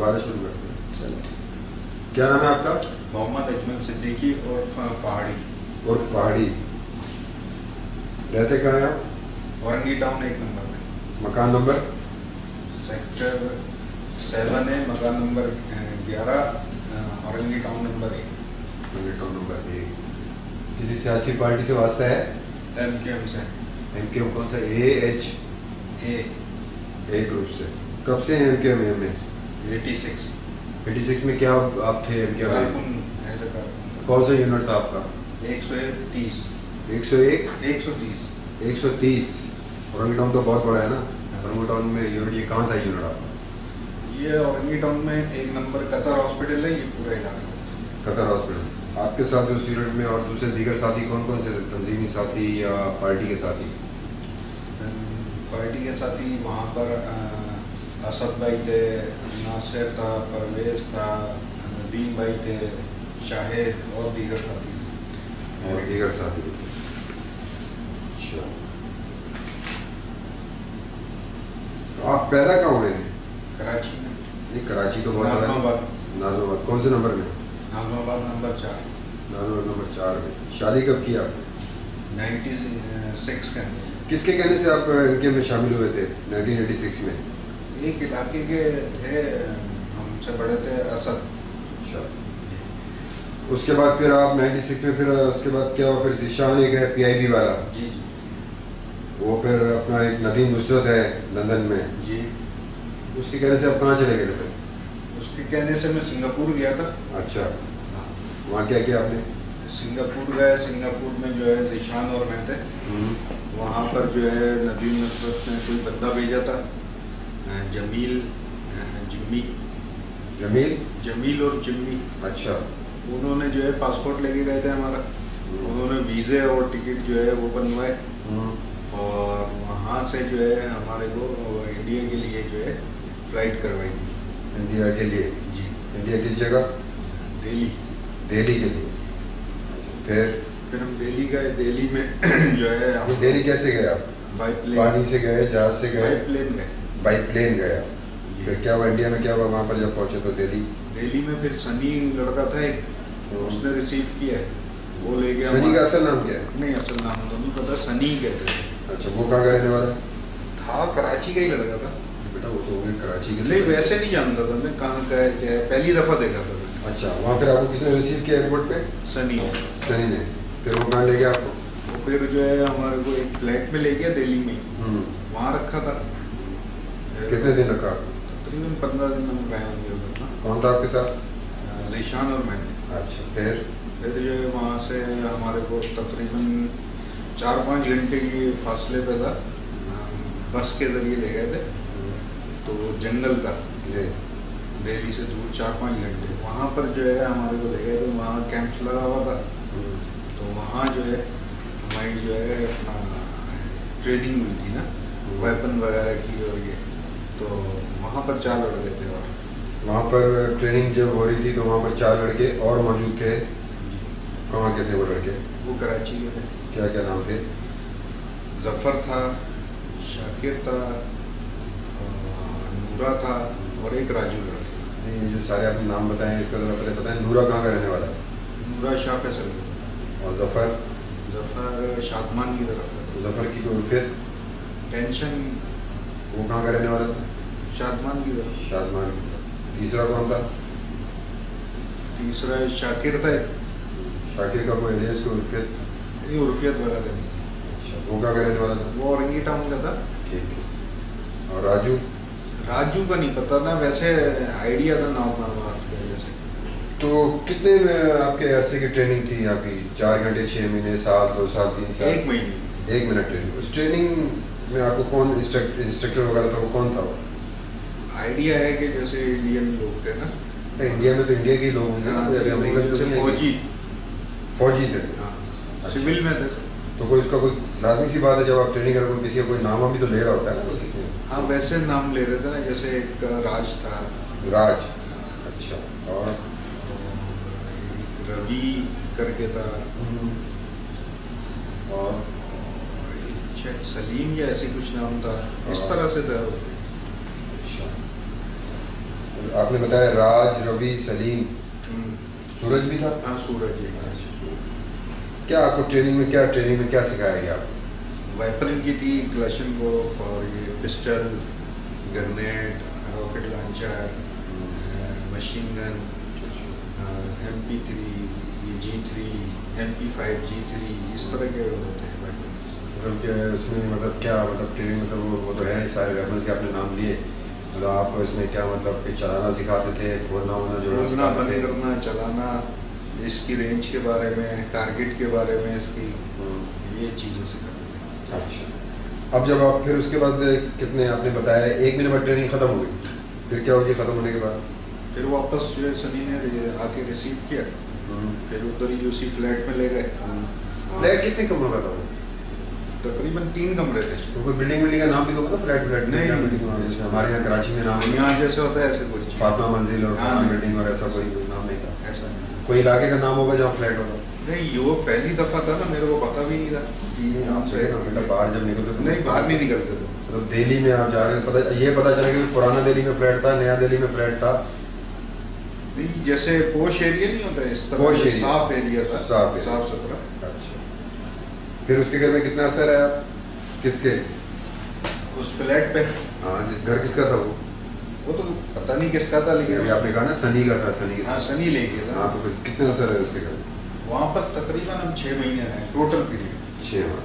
दोबारा शुरू करते हैं। चलो, क्या नाम है आपका? मोहम्मद अजमल सिद्दीकी और पहाड़ी। उर्फ पहाड़ी। रहते कहाँ हैं आप? औरंगी टाउन 1 नंबर में। मकान नंबर? सेक्टर 7 है, मकान number 11, Orangi town number 1। Orangi town number 1। किसी सियासी पार्टी से वास्ता है? MKM से। MKM कौन सा? AH? A ग्रुप से। कब से हैं MKM में? 86। 86 में क्या आप थे MKM में? कारकुन। कौन सा यूनिट था आपका? 130। 101? 130। 130। औरंगी टाउन तो बहुत बड़ा है ना। औरंगी टाउन में यूनिट, ये कहाँ था यूनिट आपका? ये औरंगी टाउन में 1 नंबर कतर हॉस्पिटल है, ये पूरा इलाका। Qatar hospital. आपके साथ उस यूनिट में और दूसरे दीगर साथी कौन कौन से थे? तंजीमी साथी या पार्टी के साथी? पार्टी के साथी वहाँ पर असद भाई थे, नासिर था, परवेज था, नदीम भाई थे, शाहिद और दीगर साथी। और दीगर साथी। अच्छा, तो आप पैदा कहाँ हुए हैं? कराची में। नहीं, कराची तो बहुत बड़ा है। नाज़माबाद। नाज़माबाद कौन से नंबर में? नाज़माबाद नंबर 4। नाज़माबाद नंबर 4 में। शादी कब की आपने? 96 के अंदर। किसके कहने से आप इनके में शामिल हुए थे 1986 में? एक इलाके के थे, हमसे बड़े थे, असद। अच्छा, उसके बाद फिर आप 96 में, फिर उसके बाद क्या हुआ? फिर ज़ीशान एक है PIB वाला, जी जी। वो फिर अपना एक नदीम नुसरत है लंदन में, जी। उसके कहने से आप कहाँ चले गए थे फिर? उसके कहने से मैं सिंगापुर गया था। अच्छा, हाँ। वहाँ क्या किया आपने? सिंगापुर गए, सिंगापुर में जो है ज़ीशान और मैं थे। वहाँ पर जो है नदीम नुसरत ने कोई बंदा भेजा था, जमील, जमील और जिम्मी। अच्छा। उन्होंने जो है पासपोर्ट लेके गए थे हमारा। उन्होंने वीज़े और टिकट जो है वो बनवाए, और वहाँ से जो है हमारे को इंडिया के लिए जो है फ़्लाइट करवाई थी। इंडिया के लिए? जी। इंडिया किस जगह? दिल्ली। दिल्ली के लिए। फिर हम दिल्ली गए। दिल्ली में जो है ये दिल्ली कैसे गए आप? By plane. पानी से गए, जहाज से गए? बाई प्लेन गए। बाई प्लेन गए आप। फिर क्या हुआ इंडिया में, क्या हुआ वहाँ पर जब पहुँचे तो दिल्ली में? फिर सनी लड़का था एक, उसने रिसीव किया है, वो ले गया। सनी का असल नाम क्या है? नहीं, असल नाम तो नहीं पता, सनी कहते थे। अच्छा, वो कहाँ का रहने वाला था? कराची का ही लड़का था बेटा। वो तो हो कराची के। नहीं, वैसे नहीं जानता था मैं कहाँ का है क्या है, पहली दफ़ा देखा था। अच्छा, वहाँ फिर आपको किसने रिसीव किया एयरपोर्ट पे? सनी ने। फिर वो कहाँ ले गया आपको? वो फिर जो है हमारे को एक फ्लैट में ले गया दिल्ली में, वहाँ रखा था। कितने दिन रखा? तकरीबन 15 दिन हम रहे होंगे। कौन था आपके साथ? ज़ीशान और मैं। अच्छा, फिर जो है वहाँ से हमारे को तकरीबन 4-5 घंटे की फासले पे था, बस के ज़रिए ले गए थे। तो जंगल था दिल्ली से दूर, 4-5 घंटे। वहाँ पर जो है हमारे को ले गए थे, वहाँ कैंप लगा हुआ था। तो वहाँ जो है हमारी जो है अपना ट्रेनिंग हुई थी ना, वेपन वगैरह की, और ये तो वहाँ पर 4 लड़के थे। और वहाँ पर ट्रेनिंग जब हो रही थी तो वहाँ पर 4 लड़के और मौजूद थे। कहाँ के थे वो लड़के? वो कराची के थे। क्या क्या नाम थे? जफ़र था, शाकिर था, नूरा था, और एक राजू लड़का। नहीं, ये जो सारे आपने नाम बताए इसका ज़रा पहले पता है। नूरा कहाँ का रहने वाला है? नूरा शाह फैसल। और ज़फ़र? ज़फ़र शादमान की तरफ। ज़फ़र की कोई उर्फियत? टेंशन। वो कहाँ का रहने वाला था? शादमान की तरफ। शादमान की तरफ। तीसरा कौन था? तीसरा शाकिर था। शाकिर का कोई एलियास, कोई उर्फियत? ये उर्फियत वगैरह नहीं। अच्छा, वो कहाँ का रहने वाला था? वो औरंगी टाउन का था। ठीक है। और राजू? राजू का नहीं पता ना, वैसे आइडिया था नाम आपके जैसे। तो कितने में आपके अरसे की ट्रेनिंग थी आपकी? 4 घंटे, 6 महीने, साल, 2 साल, 3 साल? 1 महीने। 1 महीना ट्रेनिंग। उस ट्रेनिंग में आपको कौन इंस्ट्रक्टर वगैरह था, वो कौन था वो? आइडिया है कि जैसे इंडियन लोग थे ना। इंडिया में तो इंडिया के ही लोग होंगे ना, अमेरिकन तो नहीं है। फौजी थे? हाँ, सिविल में थे। तो कोई उसका कोई लाजमी सी बात है जब आप ट्रेनिंग कर कोई किसी का कोई नाम भी तो ले रहा होता है ना कोई किसी? हाँ, वैसे नाम ले रहे थे ना, जैसे एक राज था। राज? अच्छा। और एक रवि करके था, और एक शायद सलीम या ऐसे कुछ नाम था, इस तरह से था। अच्छा, आपने बताया राज, रवि, सलीम, सूरज भी था। हाँ सूरज जी। क्या आपको ट्रेनिंग में क्या सिखाया गया आपको? वेपन की थी, क्लैशनकोफ और ये pistol, grenade, rocket launcher, machine gun, MP3, ये G3, MP5 G3, इस तरह के होते हैं वेपन। मतलब क्या है उसमें, मतलब क्या मतलब ट्रेनिंग, मतलब वो तो है सारे वेपन्स के आपने नाम लिए, मतलब आप इसमें क्या मतलब कि चलाना सिखाते थे, खोलना होना जोड़ना बंद करना, चलाना, इसकी रेंज के बारे में, टारगेट के बारे में, इसकी ये चीज़ें सिखाते हैं। अच्छा, अब जब आप फिर उसके बाद कितने आपने बताया 1 महीने बाद ट्रेनिंग ख़त्म हो गई, फिर क्या हो गया ख़त्म होने के बाद? फिर वापस जो है सनी ने आके रिसीव किया, फिर उधर ही उसी फ्लैट में ले गए। फ्लैट कितने कमरों का था वो? तकरीबन 3 कमरे थे। तो कोई बिल्डिंग का नाम भी तो होगा ना, फ्लैट नहीं, हमारे यहाँ कराची में नाम यहाँ जैसे होता है ऐसे कुछ फातिमा मंजिल और हाँ, बिल्डिंग और ऐसा कोई नाम नहीं था। ऐसा नहीं। कोई इलाके का नाम होगा जहाँ फ्लैट होगा? नहीं, वो पहली दफ़ा था ना, मेरे को पता भी नहीं था। मतलब बाहर जब निकलते तो नहीं, बाहर नहीं निकलते थे। मतलब दिल्ली में आप जा रहे हैं, पता चला कि पुराना दिल्ली में फ्लैट था, नया दिल्ली में फ्लैट था। नहीं, जैसे पोश एरिया नहीं होता इस तरह, पोश एरिया, साफ एरिया था, साफ सुथरा। अच्छा, फिर उसके घर में कितना अर्सा रहा? किसके? उस फ्लैट पे। हाँ, घर किसका था वो तो पता नहीं किसका था, लेकिन आपने कहा ना सनी का था, सनी। हाँ, सनी ले गया था। हाँ, तो कितने अर्सा रहे उसके घर? वहाँ पर तकरीबन हम 6 महीने रहे टोटल पीरियड। 6 माह।